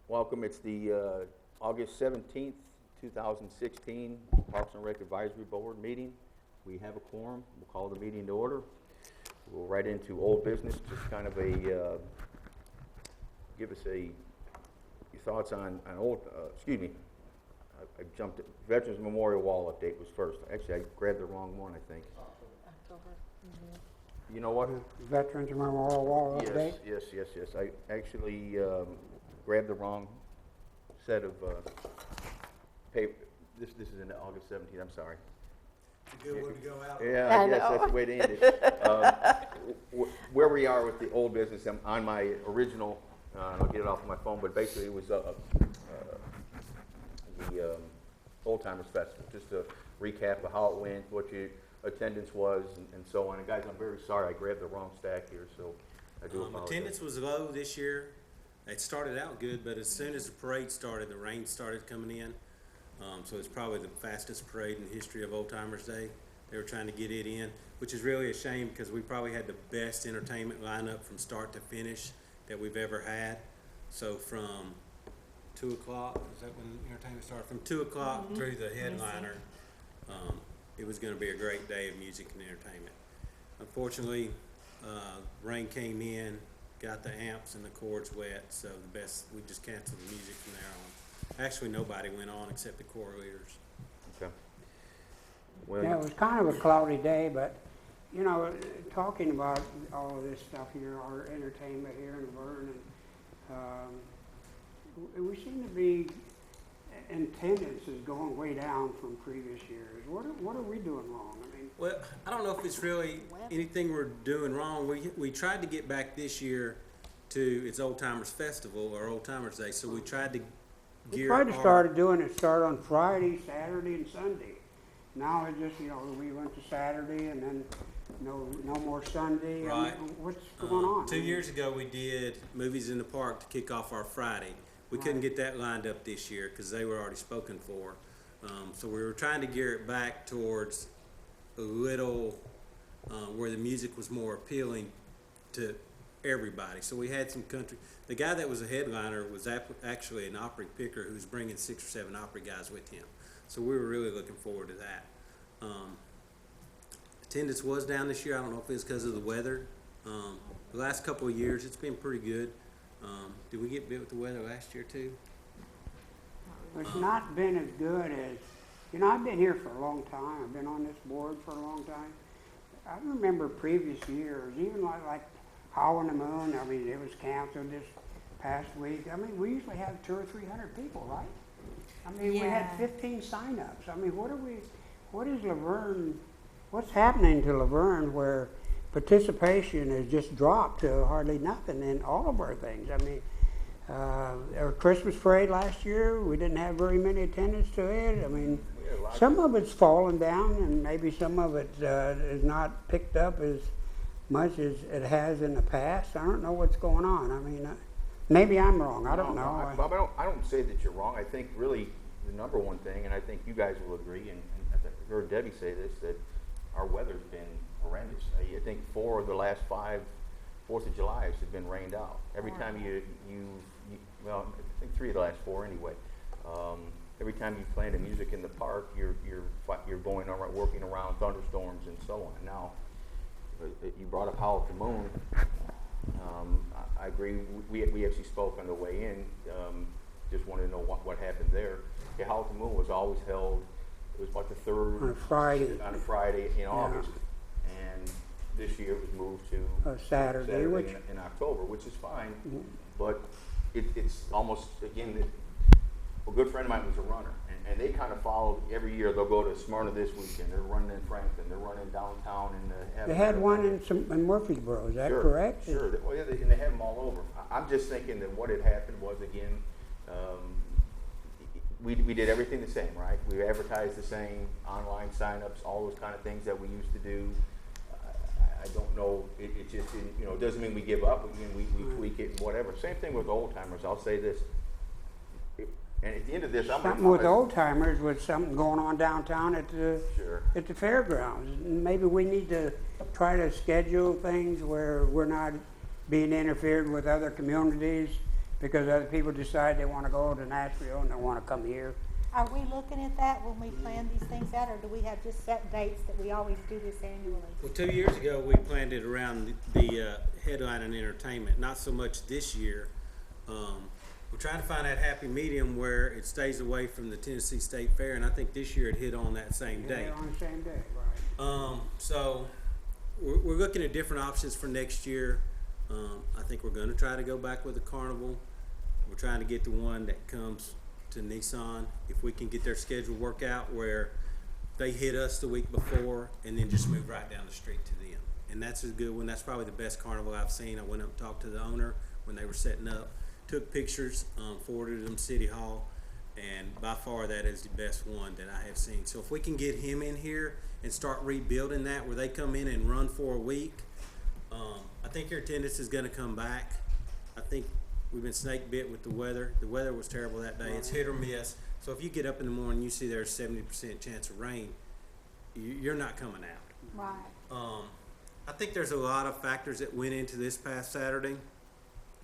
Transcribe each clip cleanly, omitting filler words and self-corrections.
Welcome. It's the August 17th, 2016 Parks and Rec Advisory Board meeting. We have a quorum. We'll call the meeting to order. We'll right into old business, just kind of a, give us your thoughts on old, excuse me, I jumped, Veterans Memorial Wall update was first. Actually, I grabbed the wrong one, I think. October. Mm-hmm. You know what? Veterans Memorial Wall update? Yes. I actually grabbed the wrong set of paper. This is in August 17th. I'm sorry. A good one to go out. Yeah, I guess that's the way to end it. Where we are with the old business, I'm on my original, I'll get it off my phone, but basically it was the Old Timers Festival, just a recap of how it went, what your attendance was, and so on. And guys, I'm very sorry, I grabbed the wrong stack here, so I do apologize. Attendance was low this year. It started out good, but as soon as the parade started, the rain started coming in. So it's probably the fastest parade in the history of Old Timers Day. They were trying to get it in, which is really a shame because we probably had the best entertainment lineup from start to finish that we've ever had. So from 2 o'clock, is that when entertainment started? From 2 o'clock through the headliner, it was going to be a great day of music and entertainment. Unfortunately, rain came in, got the amps and the cords wet, so we just canceled the music from there on. Actually, nobody went on except the corps leaders. Okay. Well, Yeah, it was kind of a cloudy day, but, you know, talking about all of this stuff here, our entertainment here in Vergne, we seem to be, attendance is going way down from previous years. What are we doing wrong? I mean, Well, I don't know if it's really anything we're doing wrong. We tried to get back this year to its Old Timers Festival or Old Timers Day, so we tried to we gear tried to our- start on Friday, Saturday, and Sunday. Now it just, you know, we went to Saturday and then no more Sunday. Right. I mean, what's going on? 2 years ago, we did Movies in the Park to kick off our Friday. We couldn't get that lined up this year because they were already spoken for. So we were trying to gear it back towards a little where the music was more appealing to everybody. So we had some country. The guy that was a headliner was actually an Opry picker who was bringing 6 or 7 Opry guys with him. So we were really looking forward to that. Attendance was down this year. I don't know if it's because of the weather. The last couple of years, it's been pretty good. Did we get bit with the weather last year too? It's not been as good as, you know, I've been here for a long time. I've been on this board for a long time. I remember previous years, even like Howl in the Moon, I mean, it was canceled this past week. I mean, we usually have 200 or 300 people, right? I mean, we had 15 signups. I mean, what is Laverne, what's happening to Laverne where participation has just dropped to hardly nothing in all of our things? I mean, our Christmas parade last year, we didn't have very many attendance to it. I mean, some of it's fallen down and maybe some of it is not picked up as much as it has in the past. I don't know what's going on. I mean, maybe I'm wrong. I don't know. Bob, I don't say that you're wrong. I think really the number one thing, and I think you guys will agree, and I heard Debbie say this, that our weather's been horrendous. I think 4 of the last 5 4th of Julys have been rained out. Every time well, I think 3 of the last 4 anyway. Every time you play the music in the park, you're going around, working around thunderstorms and so on. Now, you brought up Howl at the Moon. I agree. We actually spoke on the way in. Just wanted to know what happened there. The Howl at the Moon was always held. It was about the 3rd On a Friday. In August, and this year it was moved to Saturday in October, which is fine. Mm-hmm. But it's almost, again, a good friend of mine was a runner, and they kind of follow every year. They'll go to Smyrna this weekend. They're running in Franklin. They're running downtown. They had one in Murfreesboro. Is that correct? Sure. Well, yeah, and they have them all over. I'm just thinking that what had happened was, again, we did everything the same, right? We advertised the same, online signups, all those kind of things that we used to do. I don't know. It just didn't, you know, it doesn't mean we give up. Again, we tweak it and whatever. Same thing with old timers. I'll say this. And at the end of this, something with old timers with something going on downtown at the fairgrounds. Maybe we need to try to schedule things where we're not being interfered with other communities because other people decide they wanna go to Nashville and they wanna come here. Are we looking at that when we plan these things out, or do we have just set dates that we always do this annually? Well, 2 years ago, we planned it around the headline and entertainment, not so much this year. We're trying to find that happy medium where it stays away from the Tennessee State Fair, and I think this year it hit on that same Yeah, date. on the same day, right. So we're looking at different options for next year. I think we're gonna try to go back with the carnival. We're trying to get the one that comes to Nissan. If we can get their schedule work out where they hit us the week before and then just move right down the street to them. And that's a good one. That's probably the best carnival I've seen. I went up and talked to the owner when they were setting up, took pictures, forwarded them to City Hall, and by far that is the best one that I have seen. So if we can get him in here and start rebuilding that where they come in and run for a week, I think your attendance is gonna come back. I think we've been snake bit with the weather. The weather was terrible that day. It's hit or miss. So if you get up in the morning, you see there's 70% chance of rain, you're not coming out. Right. I think there's a lot of factors that went into this past Saturday.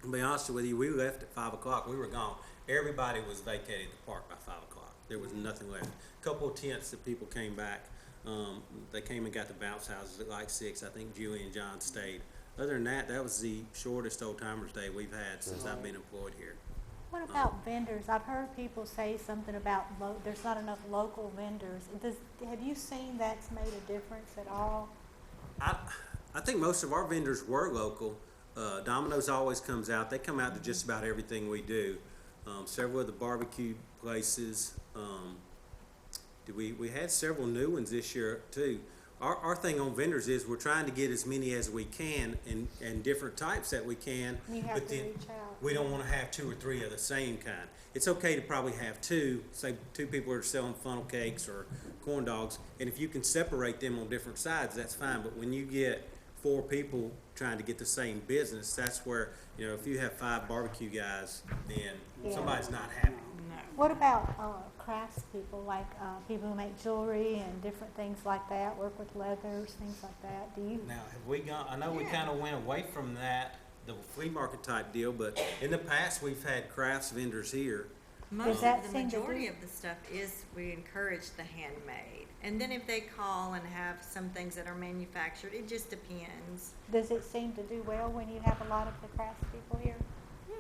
To be honest with you, we left at 5 o'clock. We were gone. Everybody was vacating the park by 5 o'clock. There was nothing left. A couple of tents that people came back. They came and got the bounce houses at like 6. I think Julie and John stayed. Other than that, that was the shortest Old Timers Day we've had since I've been employed here. What about vendors? I've heard people say something about there's not enough local vendors. Have you seen that's made a difference at all? I think most of our vendors were local. Domino's always comes out. They come out to just about everything we do. Several of the barbecue places. We had several new ones this year too. Our thing on vendors is we're trying to get as many as we can and different types that we can. You have but to then reach out. we don't want to have 2 or 3 of the same kind. It's okay to probably have 2, say 2 people are selling funnel cakes or corn dogs, and if you can separate them on different sides, that's fine. But when you get 4 people trying to get the same business, that's where, if you have 5 barbecue guys, then Yeah. somebody's not happy. What about crafts people, like people who make jewelry and different things like that, work with leathers, things like that? Do you? Now, have we gone, I know we kind of went away from that, the flea market type deal, but in the past, we've had crafts vendors here. Does that The seem to majority do- of the stuff is we encourage the handmade. And then if they call and have some things that are manufactured, it just depends. Does it seem to do well when you have a lot of the crafts people here? Yeah.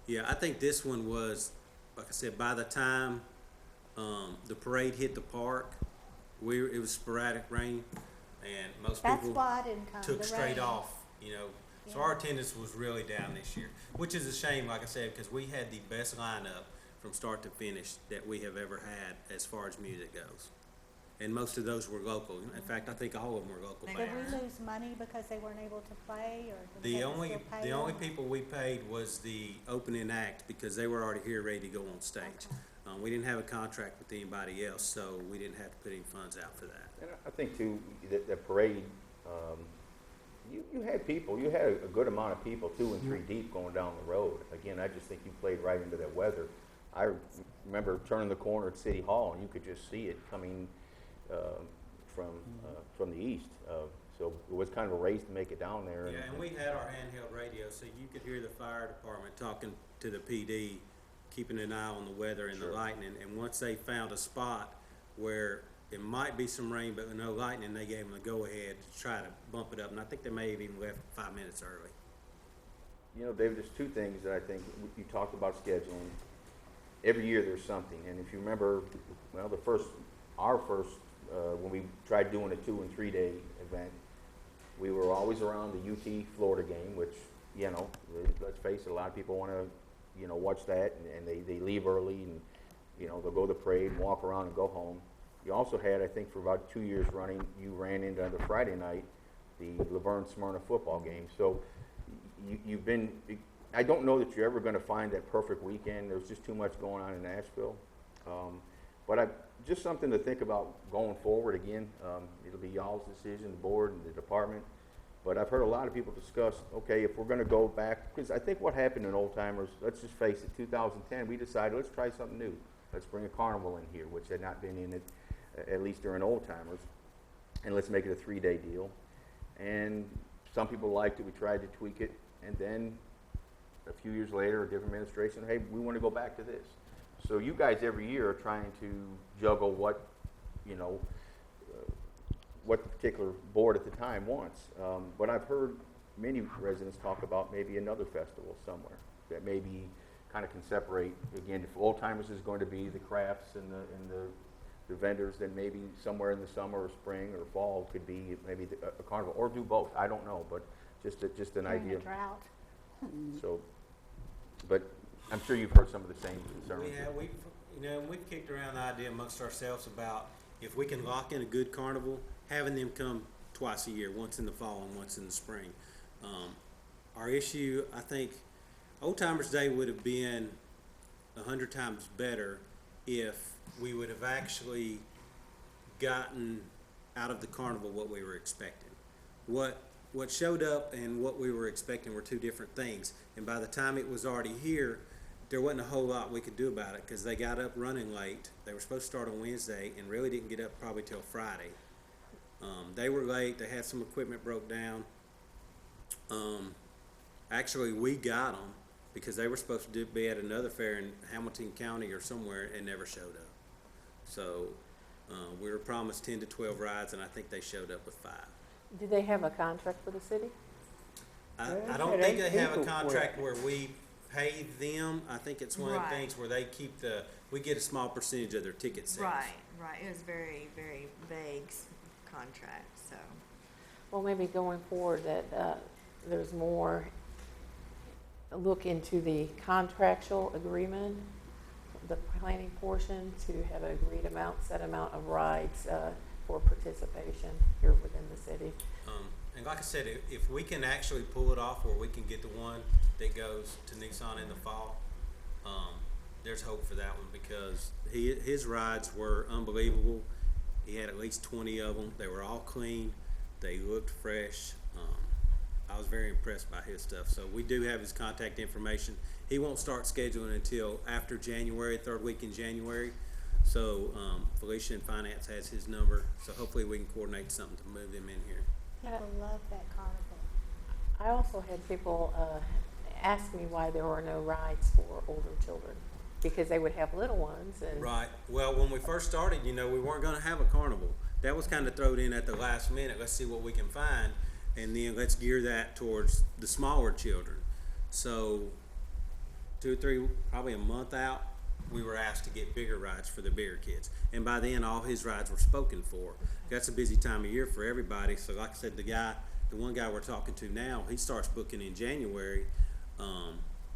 Yeah, I think this one was, like I said, by the time the parade hit the park, it was sporadic rain, and most That's people why I didn't come. took the straight rain. off, So Yeah. our attendance was really down this year, which is a shame, like I said, because we had the best lineup from start to finish that we have ever had as far as music goes. And most of those were local. In fact, I think all of them were local They Did bands. we lose money because they weren't able to play, or did The they only, still pay the only them? people we paid was the opening act because they were already here ready to go on stage. We didn't have a contract with anybody else, so we didn't have to put any funds out for that. And I think too, that parade, you had people, you had a good amount of people, 2 and 3 deep going down the road. Again, I just think you played right into that weather. I remember turning the corner at City Hall and you could just see it coming from the east. So it was kind of a race to make it down there. Yeah, and we had our handheld radio, so you could hear the fire department talking to the PD, keeping an eye on the weather and the Sure. lightning. And once they found a spot where it might be some rain but no lightning, they gave them the go-ahead to try to bump it up. And I think they may have even left 5 minutes early. David, there's 2 things that I think you talked about scheduling. Every year there's something, and if you remember, well, our first, when we tried doing a 2 and 3 day event, we were always around the UT Florida game, which, let's face it, a lot of people want to, watch that, and they leave early, and, they'll go to the parade and walk around and go home. You also had, I think, for about 2 years running, you ran into the Friday night, the Laverne Smyrna football game. So you've been, I don't know that you're ever going to find that perfect weekend. There's just too much going on in Nashville. But just something to think about going forward again. It'll be y'all's decision, the board and the department. But I've heard a lot of people discuss, okay, if we're going to go back, because I think what happened in Old Timers, let's just face it, 2010, we decided let's try something new. Let's bring a carnival in here, which had not been in it, at least during Old Timers, and let's make it a 3-day deal. And some people liked it. We tried to tweak it, and then a few years later, a different administration, hey, we want to go back to this. So you guys every year are trying to juggle what, you know, what the particular board at the time wants. But I've heard many residents talk about maybe another festival somewhere that maybe kind of can separate. Again, if Old Timers is going to be the crafts and the vendors, then maybe somewhere in the summer or spring or fall could be maybe a carnival, or do both. I don't know, but just an During idea. the drought. So, but I'm sure you've heard some of the same concerns. We've kicked around the idea amongst ourselves about if we can lock in a good carnival, having them come twice a year, once in the fall and once in the spring. Our issue, I think, Old Timers Day would have been 100 times better if we would have actually gotten out of the carnival what we were expecting. What showed up and what we were expecting were two different things. And by the time it was already here, there wasn't a whole lot we could do about it because they got up running late. They were supposed to start on Wednesday and really didn't get up probably till Friday. They were late. They had some equipment broke down. Actually, we got them because they were supposed to be at another fair in Hamilton County or somewhere and never showed up. So we were promised 10 to 12 rides, and I think they showed up with 5. Do they have a contract with the city? I don't think they have a contract where we pay them. I think it's one of the Right. things where they keep we get a small percentage of their ticket sales. Right. It was very, very vague contract, so. Well, maybe going forward that there's more look into the contractual agreement, the planning portion, to have an agreed amount, set amount of rides for participation here within the city. And like I said, if we can actually pull it off where we can get the one that goes to Nissan in the fall, there's hope for that one because his rides were unbelievable. He had at least 20 of them. They were all clean. They looked fresh. I was very impressed by his stuff. So we do have his contact information. He won't start scheduling until after January, third week in January. So Felicia in Finance has his number. So hopefully we can coordinate something to move him in here. People love that carnival. I also had people ask me why there were no rides for older children because they would have little ones. And Right. Well, when we first started, we weren't going to have a carnival. That was kind of thrown in at the last minute. Let's see what we can find, and then let's gear that towards the smaller children. So 2 or 3, probably a month out, we were asked to get bigger rides for the bigger kids. And by then, all his rides were spoken for. That's a busy time of year for everybody. So like I said, the one guy we're talking to now, he starts booking in January.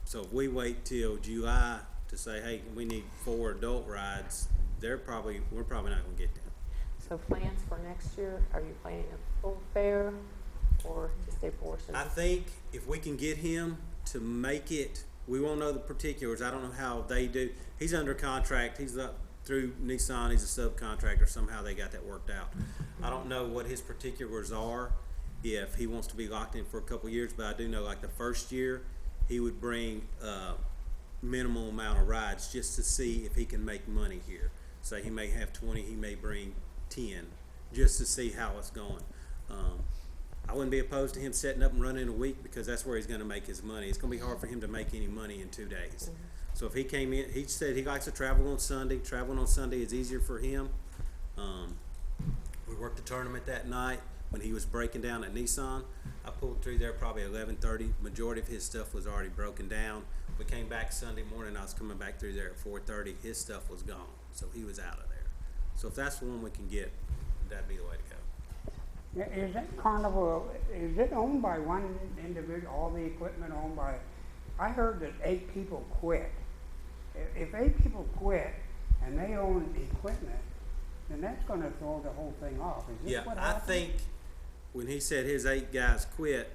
So if we wait till July to say, hey, we need 4 adult rides, we're probably not going to get them. so plans for next year, are you planning a full fair or just a portion? I think if we can get him to make it, we won't know the particulars. I don't know how they do. He's under contract. He's up through Nissan. He's a subcontractor. Somehow they got that worked out. I don't know what his particulars are if he wants to be locked in for a couple of years, but I do know like the first year he would bring a minimal amount of rides just to see if he can make money here. So he may have 20, he may bring 10 just to see how it's going. I wouldn't be opposed to him setting up and running in a week because that's where he's going to make his money. It's going to be hard for him to make any money in 2 days. Mm-hmm. So if he came in, he said he likes to travel on Sunday. Traveling on Sunday is easier for him. We worked the tournament that night when he was breaking down at Nissan. I pulled through there probably 11:30. Majority of his stuff was already broken down. We came back Sunday morning. I was coming back through there at 4:30. His stuff was gone, so he was out of there. So if that's the one we can get, that'd be the way to go. Is that carnival, is it owned by one individual, all the equipment owned by, I heard that 8 people quit. If 8 people quit and they own equipment, then that's gonna throw the whole thing off. Is this what I happened? think when he said his 8 guys quit,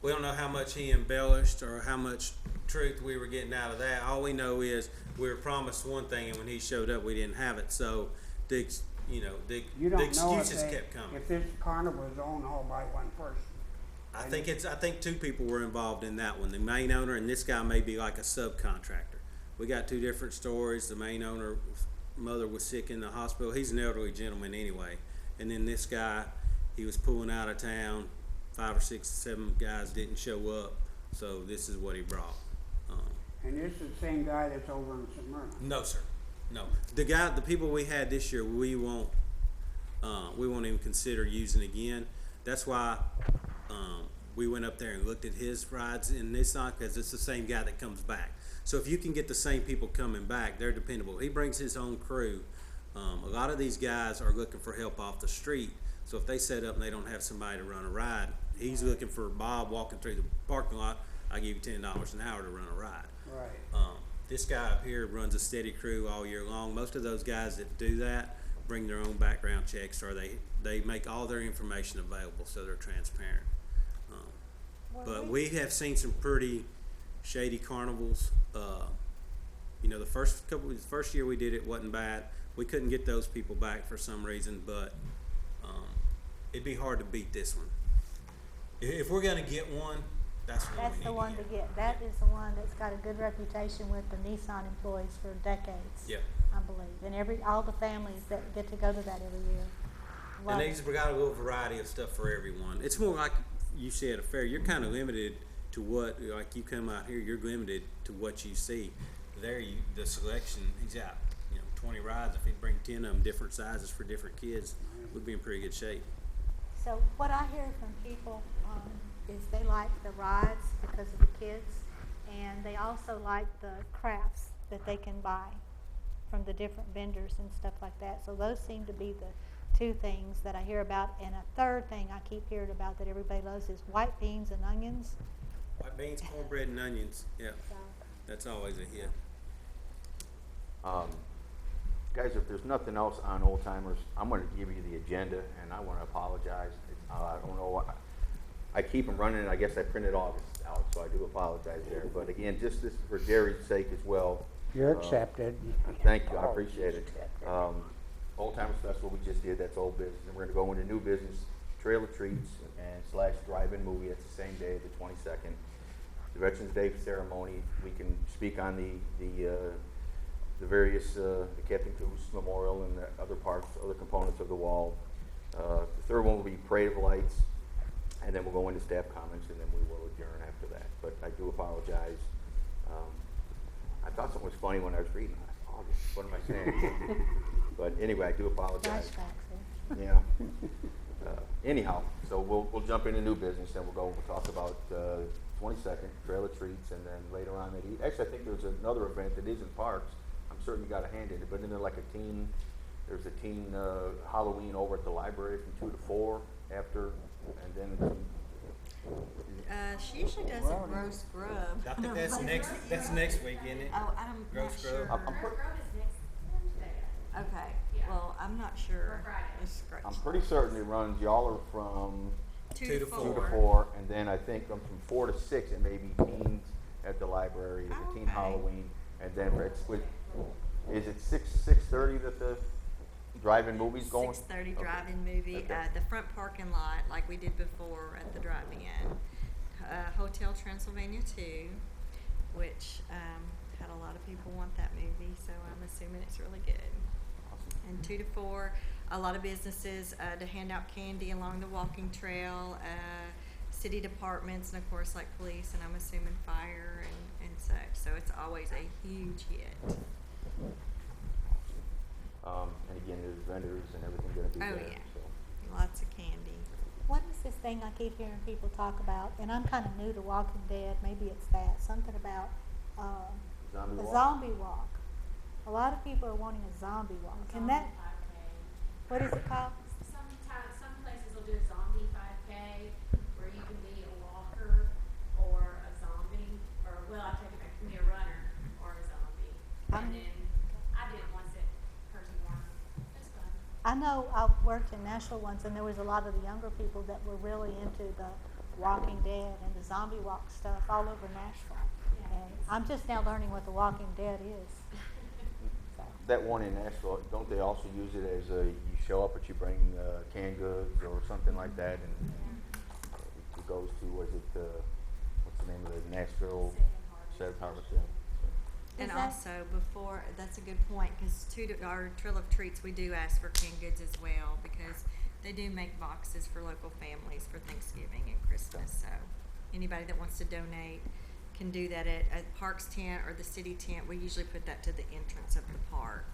we don't know how much he embellished or how much truth we were getting out of that. All we know is we were promised one thing, and when he showed up, we didn't have it. So the You the don't know excuses if kept coming. if this carnival is owned all by one person. I think 2 people were involved in that one. The main owner and this guy may be like a subcontractor. We got 2 different stories. The main owner, mother was sick in the hospital. He's an elderly gentleman anyway. And then this guy, he was pulling out of town. 5 or 6, 7 guys didn't show up. So this is what he brought. And this is the same guy that's over in Smyrna. No, sir. No. The people we had this year, we won't even consider using again. That's why we went up there and looked at his rides in Nissan, because it's the same guy that comes back. So if you can get the same people coming back, they're dependable. He brings his own crew. A lot of these guys are looking for help off the street. So if they set up and they don't have somebody to run a ride, he's looking for Bob walking through the parking lot. I give you $10 an hour to run a ride. Right. This guy up here runs a steady crew all year long. Most of those guys that do that bring their own background checks, or they make all their information available, so they're transparent. But we have seen some pretty shady carnivals. The first year we did it wasn't bad. We couldn't get those people back for some reason, but it'd be hard to beat this one. If we're gonna get one, that's the one That's we the need one to to get. get. That is the one that's got a good reputation with the Nissan employees for decades. Yeah. I believe. And all the families that get to go to that every year. And Love it. we got a little variety of stuff for everyone. It's more like you said, a fair. You're kind of limited to what, like you come out here, you're limited to what you see. There, the selection, he's got 20 rides. If he'd bring 10 of them, different sizes for different kids, we'd be in pretty good shape. So what I hear from people is they like the rides because of the kids, and they also like the crafts that they can buy from the different vendors and stuff like that. So those seem to be the two things that I hear about. And a third thing I keep hearing about that everybody loves is white beans and onions. White beans, cornbread, and onions. Yeah, So, that's always a hit. Guys, if there's nothing else on old timers, I'm going to give you the agenda, and I want to apologize. I don't know why. I keep them running, and I guess I printed August out, so I do apologize there. But again, just this for Jerry's sake as well. You're accepted. Thank you, I appreciate it. Old Timers Festival we just did, that's old business, and we're gonna go into new business, trailer treats and / drive-in movie, it's the same day, the 22nd. The Veterans Day ceremony, we can speak on the various, the Captain Coos Memorial and the other parts, other components of the wall. The third one will be Parade of Lights, and then we'll go into staff comments, and then we will adjourn after that. But I do apologize. I thought something was funny when I was reading. I thought, August, what am I saying? But anyway, I do apologize. flashbacks. Yeah. Anyhow, so we'll jump into new business, and we'll talk about 22nd trailer treats, and then later on maybe. Actually, I think there's another event that is in parks. I'm certain you got a hand in it, but then there's a teen Halloween over at the library from 2 to 4 after, and then. She usually does a roast grub. I think that's next week, isn't it? Oh, I'm Roast not sure. grub. Okay, well, I'm not sure. It's great. I'm pretty certain it runs, y'all are from 2 to 4. 2 to 4, and then I think from 4 to 6, it may be teens at the library, it's a teen Okay. Halloween, and then is it 6:30 that the drive-in movie's going? 6:30 Okay. drive-in movie. Okay. The front parking lot, like we did before at the drive-in. Hotel Transylvania 2, which had a lot of people want that movie, so I'm assuming it's really good. Awesome. And 2 to 4, a lot of businesses to hand out candy along the walking trail, city departments, and of course like police, and I'm assuming fire and such. So it's always a huge hit. And again, there's vendors and everything gonna be Oh, there, yeah. so. Lots of candy. What is this thing I keep hearing people talk about? And I'm kind of new to Walking Dead. Maybe it's that. Something about Zombie a walk? zombie walk. A lot of people are wanting a zombie walk. Can that? What is it called? Sometimes, some places will do a zombie 5K where you can be a walker or a zombie, or, well, I take it back, you can be a runner or a zombie. And then I did it once at Percy Warren. It's fun. I know I worked in Nashville once, and there was a lot of the younger people that were really into the Walking Dead and the zombie walk stuff all over Nashville. And I'm just now learning what the Walking Dead is. So, That one in Nashville, don't they also use it as you show up, but you bring canned goods or something like that, and it goes to, what's the name of the Nashville Safe Harbor? Yeah. And Is that- also, before, that's a good point, because our Trail of Treats, we do ask for canned goods as well, because they do make boxes for local families for Thanksgiving and Christmas, so anybody that wants to donate can do that at Parks tent or the city tent. We usually put that to the entrance of the park.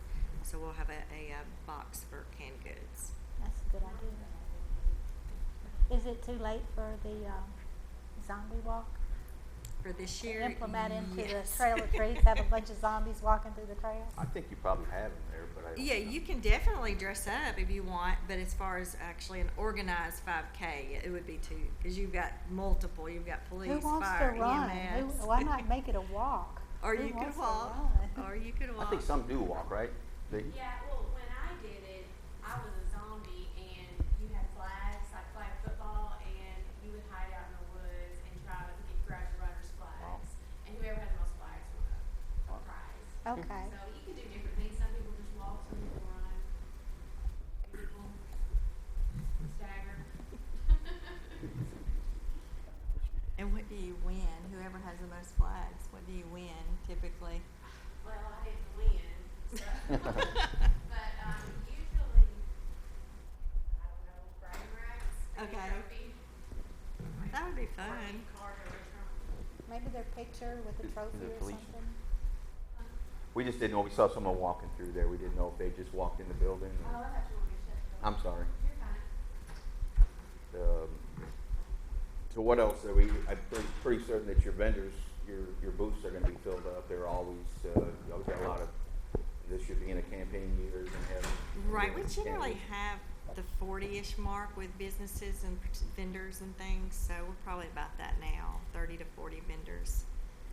So we'll have a box for canned goods. That's a good idea. Is it too late for the zombie walk? For this To year, implement into the yes. Trail of Trees, have a bunch of zombies walking through the trail? I think you probably have them there, but I don't Yeah, know. you can definitely dress up if you want, but as far as actually an organized 5K, it would be too, because you've got multiple. You've got police, Who wants fire, to run? EMS. Why not make it a walk? Or Who you could wants to walk. run? Or you could I walk. think some do walk, right? Yeah, well, when I did it, I was a zombie and you had flags, like flag football, and you would hide out in the woods and try to grab the runner's flags. And whoever had the most flags won a prize. Okay. So you can do different things. Some people just walk, some people run. Some people stagger. And what do you win? Whoever has the most flags, what do you win typically? Well, I didn't win, so. But, usually, I don't know, bragging rights. Okay. Trophy. That would be Or fun. a card or a trophy. Maybe their picture with a Is trophy it or police? something? We just didn't know, we saw someone walking through there. We didn't know if they just walked in the building. Oh, I thought you wanted to shut the door. I'm sorry. You're fine. So what else are we, I'm pretty certain that your vendors, your booths are gonna be filled up. They're always, you always got a lot of, this should be in a campaign years and have. Right, we generally candidates. have the 40-ish mark with businesses and vendors and things, so we're probably about that now, 30 to 40 vendors.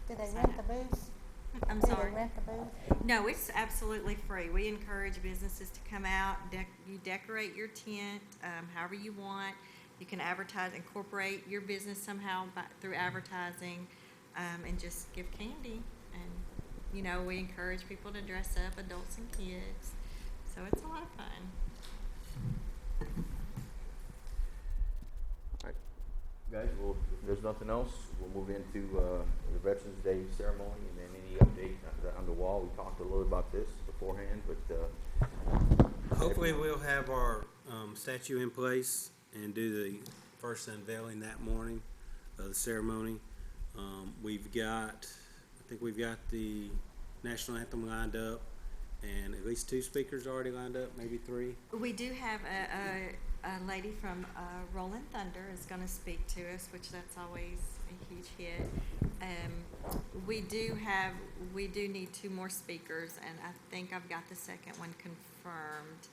Do they Sign rent up. the booths? I'm Do sorry. they rent the booth? No, it's absolutely free. We encourage businesses to come out, you decorate your tent however you want. You can advertise, incorporate your business somehow through advertising, and just give candy. And, you know, we encourage people to dress up, adults and kids. So it's a lot of fun. All right. Guys, well, if there's nothing else, we'll move into the Veterans Day ceremony and then any update on the wall. We talked a little about this beforehand, but Hopefully we'll have our statue in place and do the first unveiling that morning of the ceremony. I think we've got the national anthem lined up and at least 2 speakers already lined up, maybe 3. We do have a lady from Rolling Thunder is going to speak to us, which that's always a huge hit. We do need 2 more speakers, and I think I've got the second one confirmed.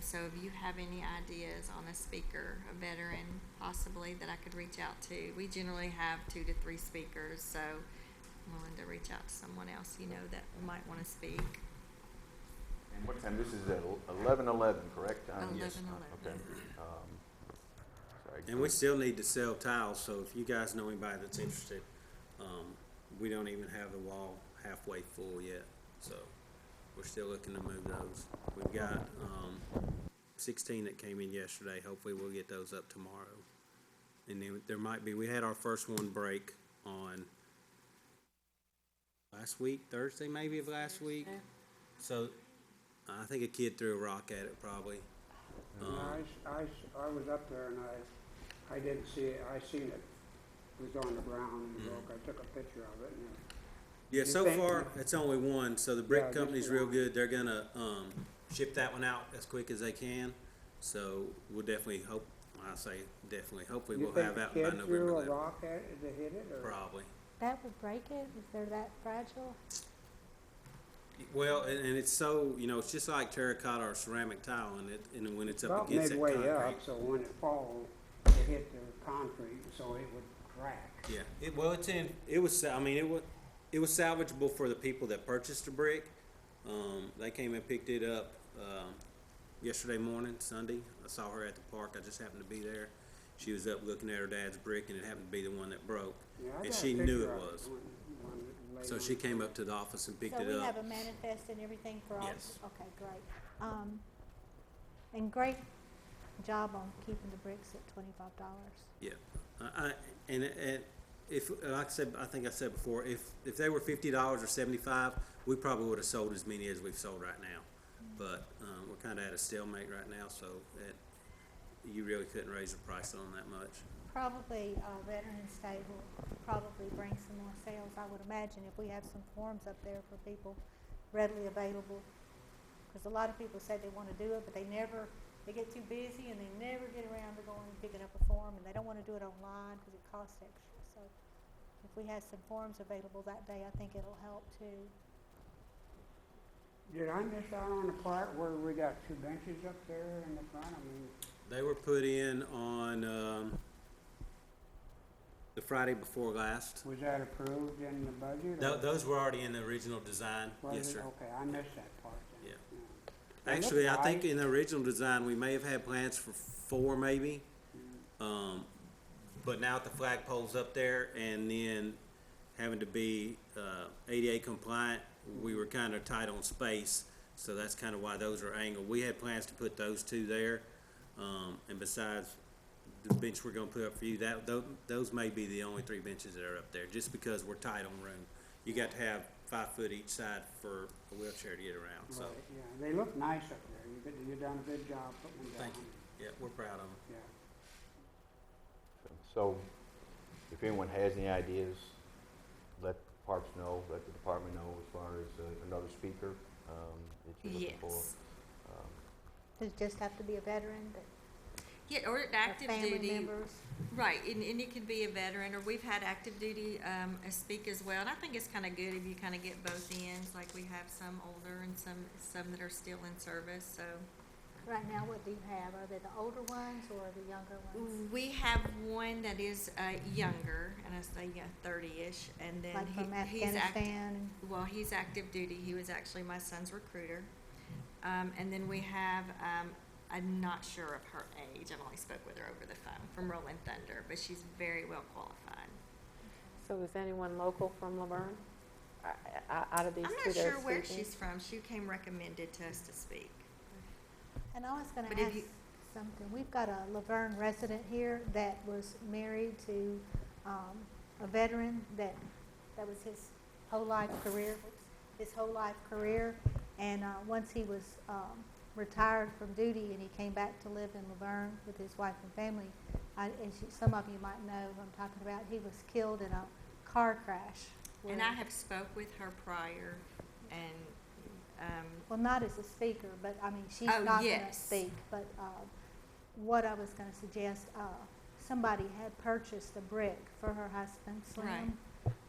So if you have any ideas on a speaker, a veteran possibly that I could reach out to, we generally have 2 to 3 speakers, so I'm willing to reach out to someone else you know that might want to speak. and what time, this is at 11:11, correct? 11:11. Okay. Sorry. And we still need to sell tiles, so if you guys know anybody that's interested, we don't even have the wall halfway full yet, so we're still looking to move those. We've got 16 that came in yesterday. Hopefully we'll get those up tomorrow. And then there might be, we had our first one break on last week, Thursday maybe of last week. So I think a kid threw a rock at it probably. I was up there and I didn't see it. I seen it was on the ground and broke. I took a picture of it. And Yeah, You so think- far, it's only one, so the Yeah, brick just company's the real one. good, they're gonna, ship that one out as quick as they can, so we'll definitely hope, hopefully you we'll think have the out by kid November threw a 11th. rock at it to hit it, or? Probably. That would break it if they're that fragile? Well, and it's so, it's just like terracotta or ceramic tile, and when it's up About against that midway concrete. up, so when it falls, it hit the concrete, so it would crack. Yeah, it was salvageable for the people that purchased the brick. They came and picked it up, yesterday morning, Sunday. I saw her at the park. I just happened to be there. She was up looking at her dad's brick and it happened to be the one that broke. Yeah, I And got a she knew picture it of was. when it laid So on she the came floor. up to the office and picked So it we have up. a manifest and everything for all? Yes. Okay, great. And great job on keeping the bricks at $25. Yeah. And if, like I said, I think I said before, if they were $50 or $75, we probably would have sold as many as we've sold right now. But, we're kinda at a stalemate right now, so you really couldn't raise the price on them that much. Probably, Veterans Day will probably bring some more sales, I would imagine, if we have some forms up there for people readily available. Because a lot of people say they want to do it, but they get too busy and they never get around to going and picking up a form, and they don't want to do it online because it costs extra. So if we have some forms available that day, I think it'll help too. Did I miss out on the part where we got 2 benches up there in the front? I mean, They were put in on, the Friday before last. was that approved in the budget? or- Those were already in the original design, was yes, it? sir. Okay, I missed that part then. Yeah. They look Actually, I think nice. in the original design, we may have had plans for 4 maybe. But now with the flagpoles up there and then having to be, ADA compliant, we were kind of tight on space. So that's kind of why those are angled. We had plans to put those 2 there. And besides the bench we're gonna put up for you, those may be the only 3 benches that are up there, just because we're tight on room. You got to have 5 foot each side for a wheelchair to get around, so, Right, yeah, they look nice up there. You've done a good job putting them down. thank you. Yeah, we're proud of them. Yeah. So, if anyone has any ideas, let Parks know, let the department know as far as another speaker that you're looking for. Yes. Does it just have to be a veteran that, Yeah, or or active family duty. members? Right, and it could be a veteran, or we've had active duty speak as well, and I think it's kind of good if you kind of get both ends, like we have some older and some that are still in service, so. Right now, what do you have? Are they the older ones or the younger ones? We have one that is younger, and I say 30-ish, and then Like from he's active. Afghanistan? Well, he's active duty. He was actually my son's recruiter, and then we have. I'm not sure of her age. I've only spoke with her over the phone from Rolling Thunder, but she's very well qualified. So is anyone local from Laverne? Out of these I'm 2 not that are sure where speaking? she's from. She came recommended to us to speak. And I was gonna But if ask you- something. We've got a Laverne resident here that was married to, a veteran that was his whole life career. And, once he was, retired from duty and he came back to live in Laverne with his wife and family, some of you might know who I'm talking about, he was killed in a car crash. And where- I have spoke with her prior, and Well, not as a speaker, but I mean, she's Oh, not gonna yes. speak, but, what I was gonna suggest, somebody had purchased a brick for her husband, Slim.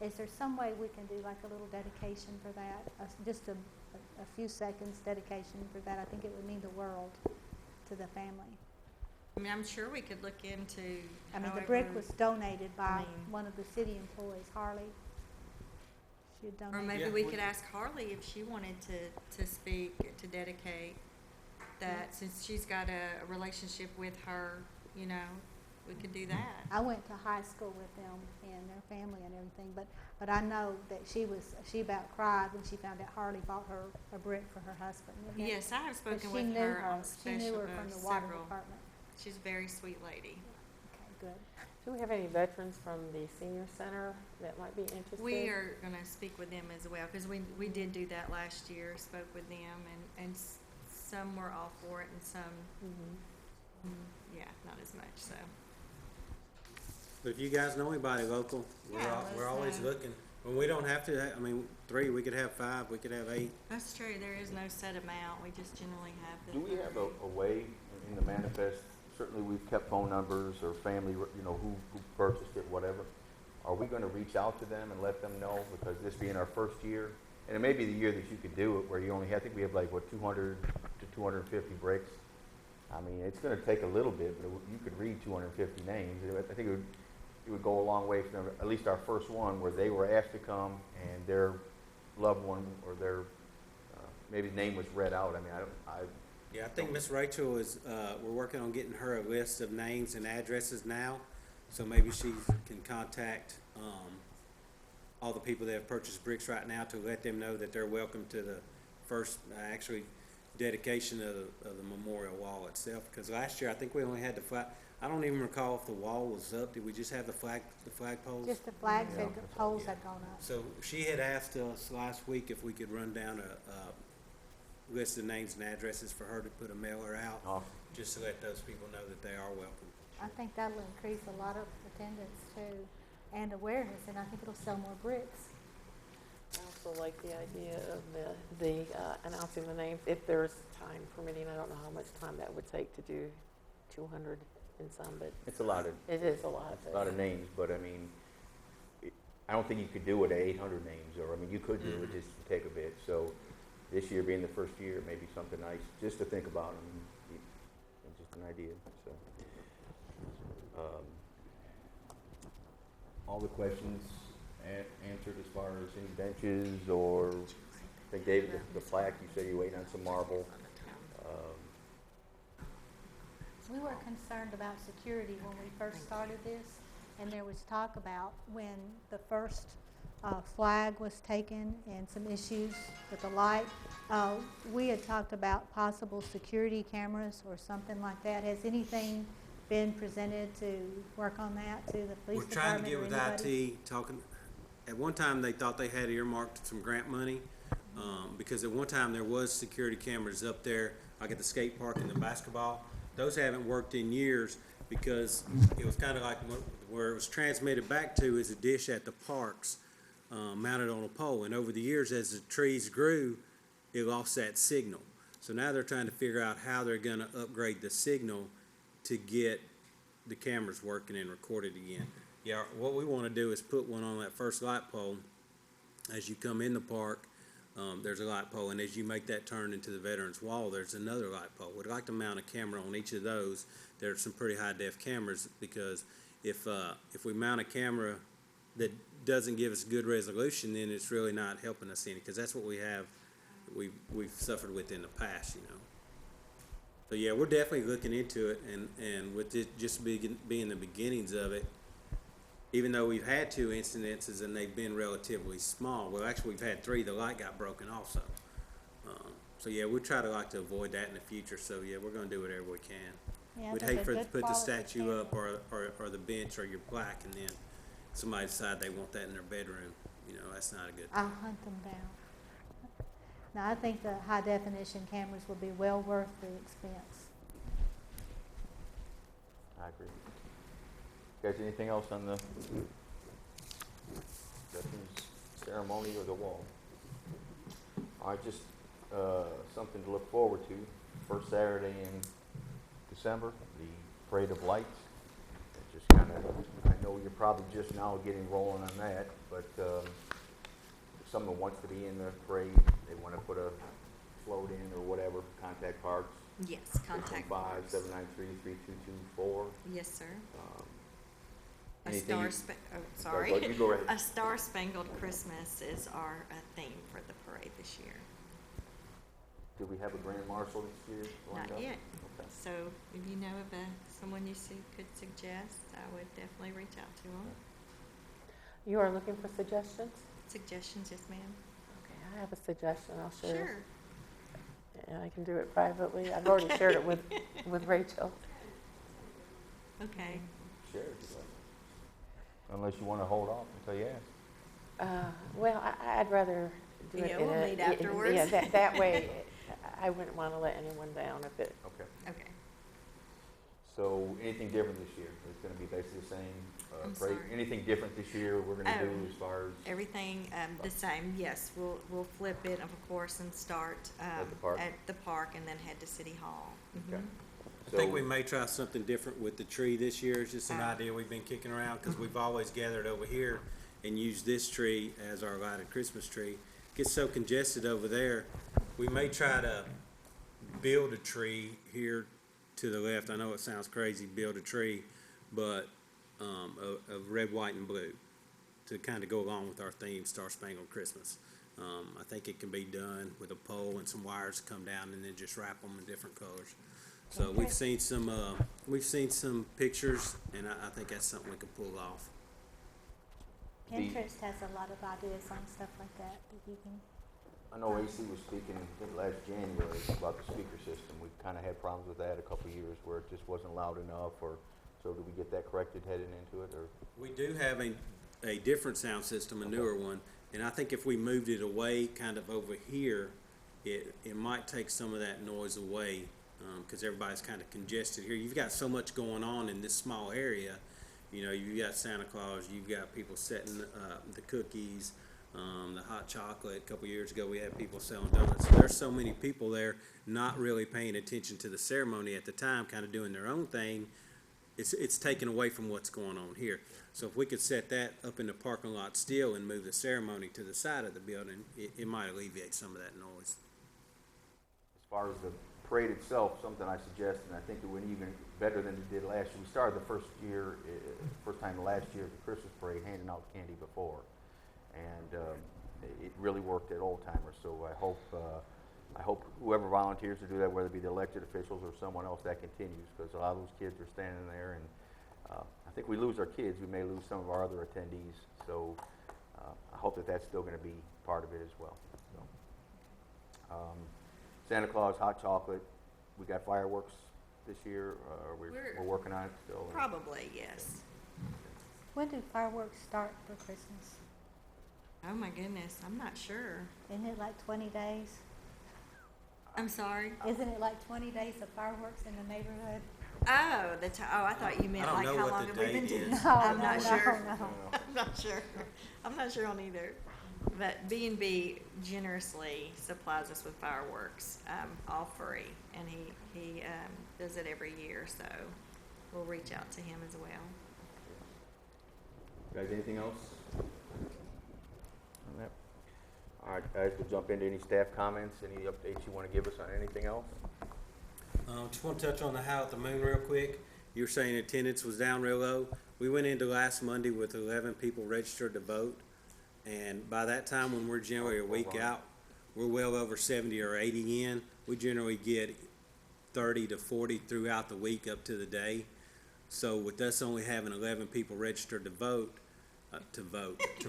Is there some way we can do like a little dedication for that? Just a few seconds dedication for that? I think it would mean the world to the family. I mean, I'm sure we could look into. I mean, the brick however- was donated by mean- one of the city employees, Harley. She had Or donated. maybe Yeah, we we- could ask Harley if she wanted to speak, to dedicate that, since she's got a relationship with her, we could do that. I went to high school with them and their family and everything, but I know that she about cried when she found out Harley bought her a brick for her husband. Isn't that- Yes, I have 'cause spoken she with knew her on She knew special, her from the water several. department. She's a very sweet lady. Okay, good. Do we have any veterans from the senior center that might be interested? We are gonna speak with them as well, because we did do that last year, spoke with them, and some were all for it, and some, Mhm. yeah, not as much, so. But if you guys know anybody local, Yeah, we're let's, always looking. When we don't have to, 3, we could have 5, we could have 8. That's true, there is no set amount, we just generally have the. Do we have a way in the manifest, certainly we've kept phone numbers or family, who purchased it, whatever. Are we gonna reach out to them and let them know, because this being our first year, and it may be the year that you could do it, where you only, I think we have 200 to 250 bricks. I mean, it's gonna take a little bit, but you could read 250 names. I think it would go a long way for them, at least our first one, where they were asked to come and their loved one or their, maybe name was read out. I mean, Yeah, I think Miss Rachel is, we're working on getting her a list of names and addresses now, so maybe she can contact, all the people that have purchased bricks right now to let them know that they're welcome to the first, dedication of the memorial wall itself, because last year, I think we only had the flag, I don't even recall if the wall was up, did we just have the flagpoles? Just the flags Yeah. and the poles had gone up. So she had asked us last week if we could run down a list of names and addresses for her to put a mailer out, Awesome. just to let those people know that they are welcome. I think that'll increase a lot of attendance too, and awareness, and I think it'll sell more bricks. I also like the idea of the announcing the names, if there's time permitting. I don't know how much time that would take to do 200 and some, but It's a lot of, it is a lot. it's a lot of names, but I mean, I don't think you could do it at 800 names, or, I mean, you could do it, just take a bit. So this year being the first year, maybe something nice, just to think about, I mean, just an idea, so. All the questions answered as far as any benches, or, I think David, the plaque, you said you're waiting on some marble. We were concerned about security when we first started this, and there was talk about when the first flag was taken and some issues with the light. We had talked about possible security cameras or something like that. Has anything been presented to work on that to the police We're trying to department get or with anybody? IT, talking, at one time, they thought they had earmarked some grant money, because at one time, there was security cameras up there, like at the skate park and the basketball. Those haven't worked in years, because it was kind of like where it was transmitted back to is a dish at the parks, mounted on a pole. And over the years, as the trees grew, it lost that signal. So now they're trying to figure out how they're gonna upgrade the signal to get the cameras working and recorded again. Yeah, what we wanna do is put one on that first light pole. As you come in the park, there's a light pole, and as you make that turn into the Veterans Wall, there's another light pole. We'd like to mount a camera on each of those. There's some pretty high def cameras, because if we mount a camera that doesn't give us good resolution, then it's really not helping us any, because that's what we've suffered with in the past, you know. So yeah, we're definitely looking into it, and with it just being the beginnings of it, even though we've had 2 incidences and they've been relatively small, well, actually, we've had 3, the light got broken also. So yeah, we try to avoid that in the future, so yeah, we're gonna do whatever we can. Yeah, We'd those hate are for it to good put the quality statue up cameras. or the bench or your plaque, and then somebody decide they want that in their bedroom. You know, that's not a good I'll thing. hunt them down. Now, I think the high definition cameras will be well worth the expense. I agree. Guys, anything else on the veterans ceremony or the wall? All right, just something to look forward to. First Saturday in December, the Parade of Lights. It just kind of, I know you're probably just now getting rolling on that, but if someone wants to be in the parade, they want to put a float in or whatever, contact Parks. Yes, contact Parks. 5-793-3224. Yes, sir. A Anything you- sorry. You go right A ahead. Star-Spangled Christmas is our theme for the parade this year. Do we have a grand marshal this year lined Not up? yet. Okay. So if you know of someone you could suggest, I would definitely reach out to them. You are looking for suggestions? Suggestions, yes, ma'am. Okay, I have a suggestion. I'll share. Sure. And I can do it privately. I've already shared it with Rachel. Okay. Share it, if you like. Unless you want to hold off until you ask. Well, I'd rather do it Yeah, in we'll a... meet afterwards. Yeah, that way, I wouldn't want to let anyone down if it... Okay. Okay. So anything different this year? It's going to be basically the same I'm parade? sorry. Anything different this year we're going to do as far as Everything the same, yes. We'll flip it, of course, and start At the park? at the park and then head to City Hall. Okay. Mhm. I think we may try something different with the tree this year. It's just an idea we've been kicking around, because we've always gathered over here and used this tree as our lighted Christmas tree. It gets so congested over there, we may try to build a tree here to the left. I know it sounds crazy, build a tree, but of red, white, and blue to kind of go along with our theme, Star Spangled Christmas. I think it can be done with a pole and some wires to come down and then just wrap them in different colors. So Okay. we've seen some pictures, and I think that's something we can pull off. Pinterest has a lot of ideas on stuff like that you can. I know AC was speaking, I think last January, about the speaker system. We kind of had problems with that a couple of years where it just wasn't loud enough, or, so did we get that corrected heading into it, or? We do have a different sound system, a newer one, and I think if we moved it away kind of over here, it might take some of that noise away because everybody's kind of congested here. You've got so much going on in this small area. You know, you've got Santa Claus, you've got people setting the cookies, the hot chocolate. A couple years ago, we had people selling donuts. So there's so many people there not really paying attention to the ceremony at the time, kind of doing their own thing. It's taken away from what's going on here. So if we could set that up in the parking lot still and move the ceremony to the side of the building, it might alleviate some of that noise. As far as the parade itself, something I suggest, and I think it went even better than it did last year. We started the first time last year at the Christmas parade, handing out candy before, and it really worked at Old Timers. So I hope whoever volunteers to do that, whether it be the elected officials or someone else, that continues, because a lot of those kids are standing there, and I think we lose our kids, we may lose some of our other attendees. So I hope that that's still going to be part of it as well. So, Santa Claus, hot chocolate. We got fireworks this year. We're working on it still. Probably, yes. When do fireworks start for Christmas? Oh my goodness, I'm not sure. Isn't it like 20 days? I'm sorry. Isn't it like 20 days of fireworks in the neighborhood? Oh, I thought you meant I don't like know how what long the have we been date doing is. it? No, I'm no, not no, sure. no. I'm not sure. I'm not sure on either. But B&B generously supplies us with fireworks, all free, and he does it every year. So we'll reach out to him as well. Guys, anything else on that? All right, guys, we'll jump into any staff comments, any updates you want to give us on anything else? Just want to touch on the Howl at the Moon real quick. You were saying attendance was down real low. We went into last Monday with 11 people registered to vote, and by that time, when we're generally a week out, we're well over 70 or 80 in. We generally get 30 to 40 throughout the week up to the day. So with us only having 11 people registered to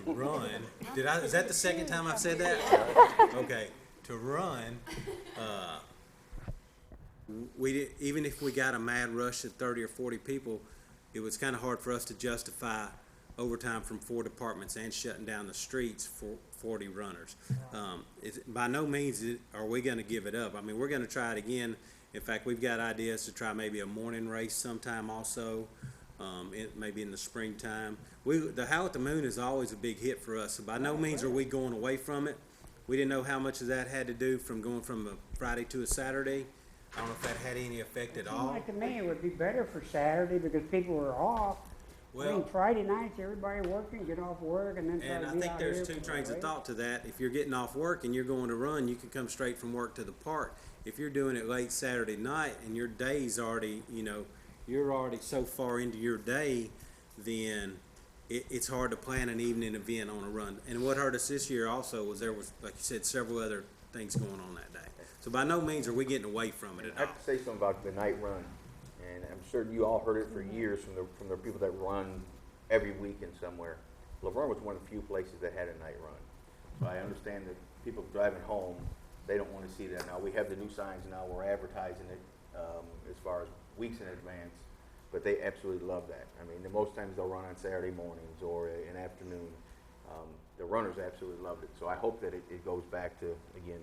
run. Is that the second time I've said that? Okay, to run. Even if we got a mad rush of 30 or 40 people, it was kind of hard for us to justify overtime from 4 departments and shutting down the streets for 40 runners. By no means are we going to give it up. I mean, we're going to try it again. In fact, we've got ideas to try maybe a morning race sometime also, maybe in the springtime. The Howl at the Moon is always a big hit for us. So by no means are we going away from it. We didn't know how much of that had to do from going from a Friday to a Saturday. I don't know if that had any effect at all. Like to me, it would be better for Saturday because people were off. I mean, Friday nights, everybody working, get off work, and then try And to I be think out there's here two for the trains of race. thought to that. If you're getting off work and you're going to run, you can come straight from work to the park. If you're doing it late Saturday night and your day's already, you're already so far into your day, then it's hard to plan an evening event on a run. And what hurt us this year also was there was, like you said, several other things going on that day. So by no means are we getting away from it I at all. have to say something about the night run, and I'm sure you all heard it for years from the people that run every weekend somewhere. Laverne was one of the few places that had a night run. So I understand that people driving home, they don't want to see that now. We have the new signs now, we're advertising it as far as weeks in advance, but they absolutely love that. I mean, most times they'll run on Saturday mornings or an afternoon. The runners absolutely loved it. So I hope that it goes back to, again,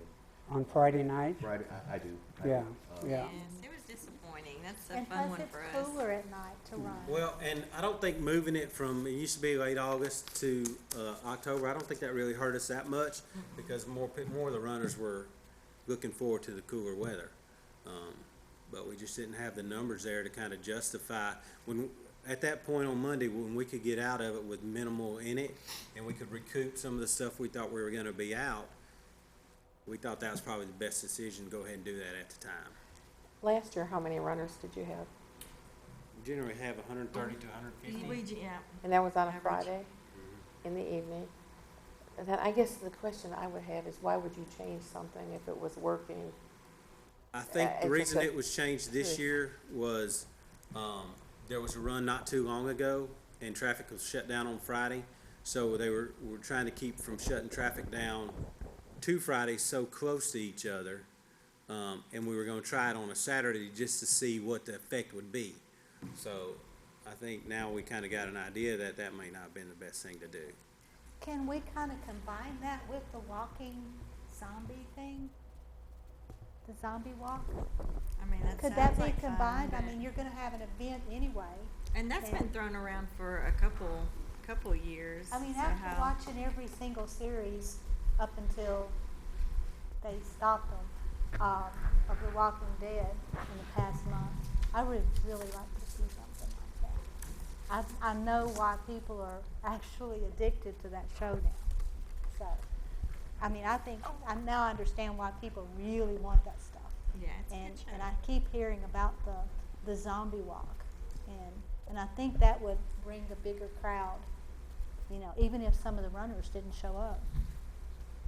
On Friday nights? Friday. I do. Yeah, do. yeah. Yes, it was disappointing. That's a And fun plus one it's for us. cooler at night to run. Well, and I don't think moving it from, it used to be late August to October, I don't think that really hurt us that much because more of the runners were looking forward to the cooler weather. But we just didn't have the numbers there to kind of justify, at that point on Monday, when we could get out of it with minimal in it and we could recoup some of the stuff we thought we were going to be out, we thought that was probably the best decision to go ahead and do that at the time. Last year, how many runners did you have? We generally have 130 to 150. Yeah. And that was on a Average. Friday in the evening? And then I guess the question I would have is why would you change something if it was working? I think the it's reason just a- it was changed this year was there was a run not too long ago and traffic was shut down on Friday. So were trying to keep from shutting traffic down 2 Fridays so close to each other. And we were going to try it on a Saturday just to see what the effect would be. So I think now we kind of got an idea that may not have been the best thing to do. Can we kind of combine that with the walking zombie thing? the zombie walk? I mean, that Could sounds that be like fun, combined? I but- mean, you're gonna have an event anyway. And that's Yeah. been thrown around for a couple years. I mean, so after how- watching every single series up until they stopped them, of The Walking Dead in the past month, I would really like to see something like that. I know why people are actually addicted to that show now. So, I mean, I now understand why people really want that stuff. Yeah, it's a And, good show. and I keep hearing about the zombie walk, and I think that would bring a bigger crowd, you know, even if some of the runners didn't show up.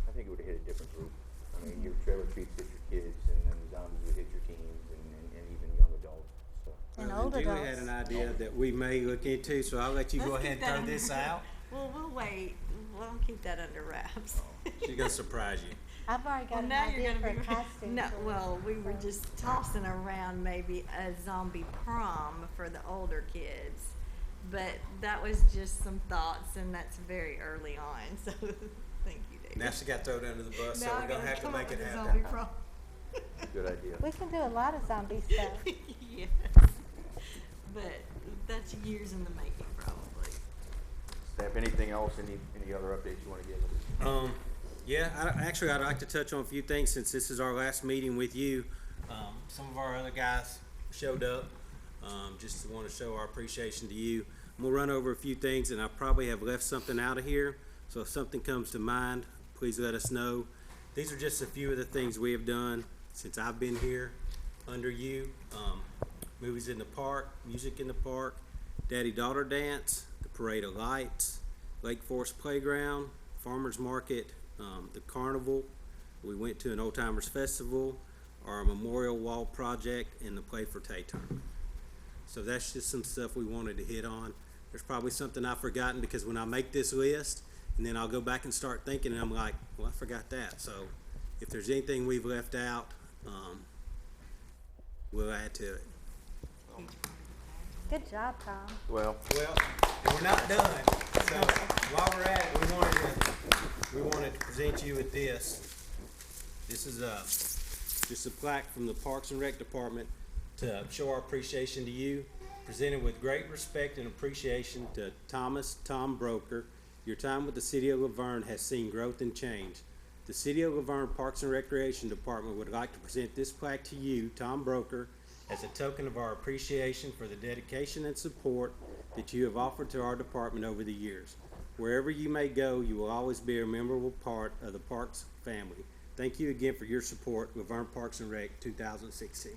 I think it would hit a different group. I mean, your trailer treats hit your kids, and then the zombies would hit your teens, and even young adults, so. And Well, older Julie had adults. an idea that we may look into, so I'll let you go Let's ahead keep and that throw this under- out. Well, we'll wait. We'll keep that under wraps. She's gonna surprise you. I've already got Well, an now you're idea gonna for a be costume. no. for- Well, we were for- just tossing around maybe a zombie prom for the older kids, but that was just some thoughts, and that's very early on. So, thank you, David. Now she got thrown under the bus, so Now we're I gonna gotta have to come make up it with a happen. zombie prom. Good idea. We can do a lot of zombie stuff. Yes, but that's years in the making, probably. Staff, anything else, any other updates you wanna give us? Yeah, I'd like to touch on a few things since this is our last meeting with you. Some of our other guys showed up, just to want to show our appreciation to you. I'm gonna run over a few things, and I probably have left something out of here, so if something comes to mind, please let us know. These are just a few of the things we have done since I've been here under you. Movies in the park, music in the park, daddy-daughter dance, the parade of lights, Lake Forest Playground, farmers market, the carnival. We went to an old timers festival, our memorial wall project, and the play for Tay tournament. So that's just some stuff we wanted to hit on. There's probably something I've forgotten because when I make this list, and then I'll go back and start thinking, and I'm like, well, I forgot that. So if there's anything we've left out, we'll add to it. Good job, Tom. Well, Well, and we're not done. So while we're at it, we wanted to present you with this. This is just a plaque from the Parks and Rec Department to show our appreciation to you. Presented with great respect and appreciation to Tom Broeker. Your time with the City of Laverne has seen growth and change. The City of Laverne Parks and Recreation Department would like to present this plaque to you, Tom Broeker, as a token of our appreciation for the dedication and support that you have offered to our department over the years. Wherever you may go, you will always be a memorable part of the Parks family. Thank you again for your support, Laverne Parks and Rec 2016.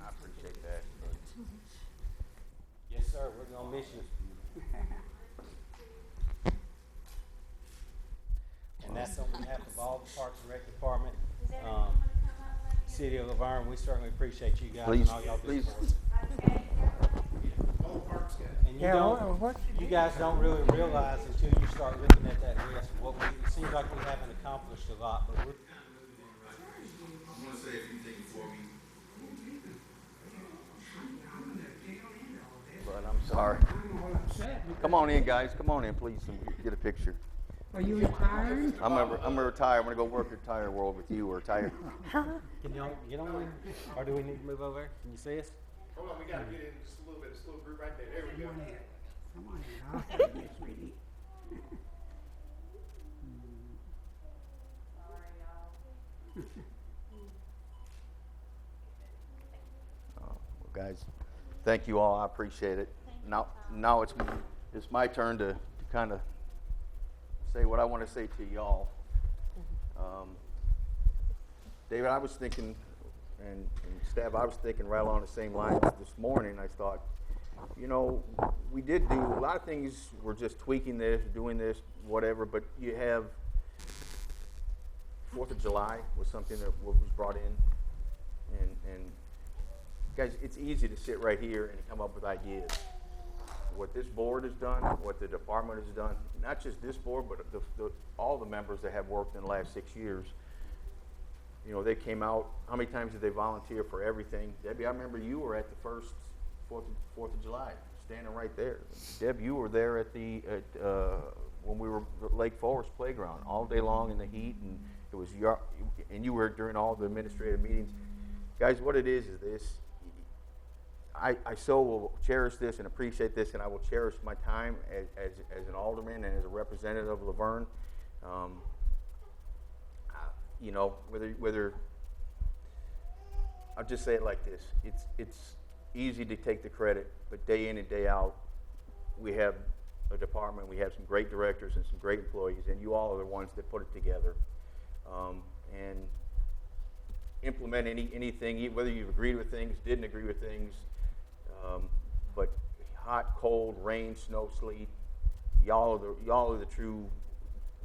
I appreciate that. Yes, sir, we're gonna miss you. And that's on behalf of all the Parks and Rec Department, City of Laverne. We certainly appreciate you guys Please, and all y'all do please. for us. And you Yeah, don't, what- you guys don't really realize until you start looking at that list, it seems like we haven't accomplished a lot, but we're. I'm gonna say a few things for me. But I'm sorry. I'm all upset. Come on in, guys. Come on in, please, and get a picture. Are you retired? I'm gonna retire. I'm gonna go work at Tire World with you or Tire. Can y'all get on in? Or do we need to move over? Can you see us? Hold on, we gotta get in just a little bit, this little group right there, there we go. Come on in. Come on in. I'll have this meeting. Well, guys, thank you all. I appreciate it. Now it's my turn to kind of say what I want to say to y'all. David, I was thinking, and staff, I was thinking right along the same lines this morning. I thought, you know, we did do a lot of things. We're just tweaking this, doing this, whatever. But you have 4th of July was something that was brought in, and guys, it's easy to sit right here and come up with ideas. What this board has done, what the department has done, not just this board, but all the members that have worked in the last 6 years. You know, they came out, how many times did they volunteer for everything? Debbie, I remember you were at the first 4th of July standing right there. Deb, you were there at when we were at Lake Forest Playground all day long in the heat, and it was and you were during all the administrative meetings. Guys, what it is this. I so will cherish this and appreciate this, and I will cherish my time as an alderman and as a representative of Laverne. You know, whether I'll just say it like this: it's easy to take the credit, but day in and day out, we have a department, we have some great directors and some great employees, and you all are the ones that put it together and implement anything, whether you've agreed with things, didn't agree with things, but hot, cold, rain, snow, sleet, y'all are the true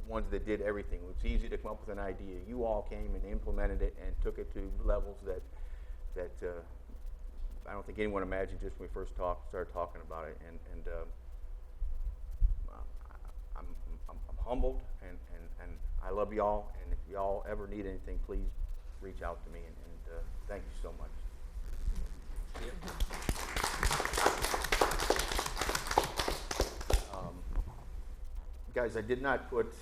ones that did everything. It's easy to come up with an idea. You all came and implemented it and took it to levels that I don't think anyone imagined just when we first started talking about it. And I'm humbled, and I love y'all. And if y'all ever need anything, please reach out to me. And thank you so much. Guys, I did not put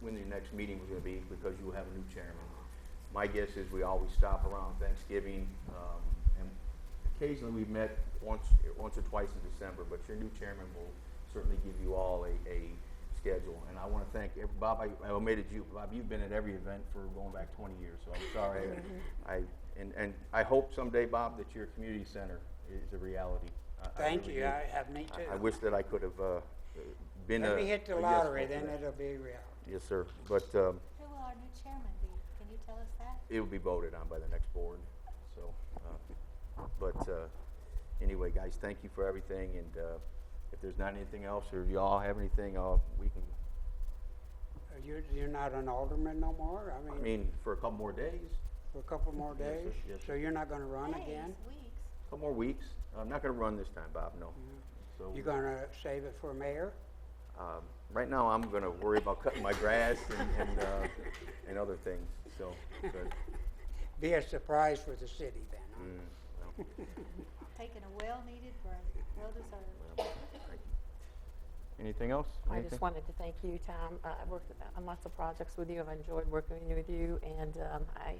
when your next meeting was going to be because you will have a new chairman. My guess is we always stop around Thanksgiving, and occasionally we've met once or twice in December, but your new chairman will certainly give you all a schedule. And I want to thank Bob. I omitted you. Bob, you've been at every event for going back 20 years, so I'm sorry. And I hope someday, Bob, that your community center is a reality. Thank really you. do. I have me too. I wish that I could have been Let me hit the a yes lottery, vote for then that. it'll be reality. Yes, sir. But Who will our new chairman be? Can you tell us that? it will be voted on by the next board. So, anyway, guys, thank you for everything. And if there's not anything else, or you all have anything, we can. You're not an alderman no more? I mean, for a couple more days, For a couple more Yes, sir. days? Yes, So sir. you're not gonna run Days, again? weeks. a couple more weeks. I'm not going to run this time, Bob. No. So You're gonna save it for mayor? right now, I'm going to worry about cutting my grass and other things. So, but, Be a surprise for the city then, huh? well, Taking a well-needed break, well-deserved. thank you. Anything else? I Anything? just wanted to thank you, Tom. I've worked on lots of projects with you. I've enjoyed working with you, and I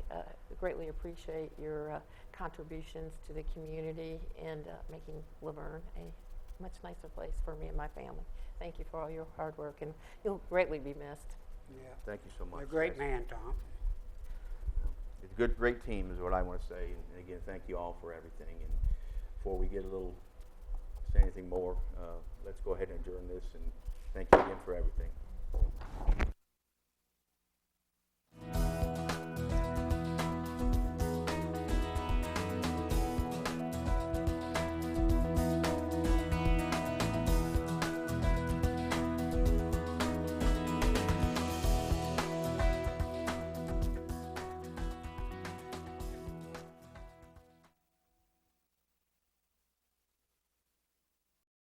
greatly appreciate your contributions to the community and making Laverne a much nicer place for me and my family. Thank you for all your hard work, and you'll greatly be missed. Yeah. Thank you so much. You're a great guys. man, Tom. It's a great team is what I want to say. And again, thank you all for everything. And before we say anything more, let's go ahead and adjourn this. And thank you again for everything.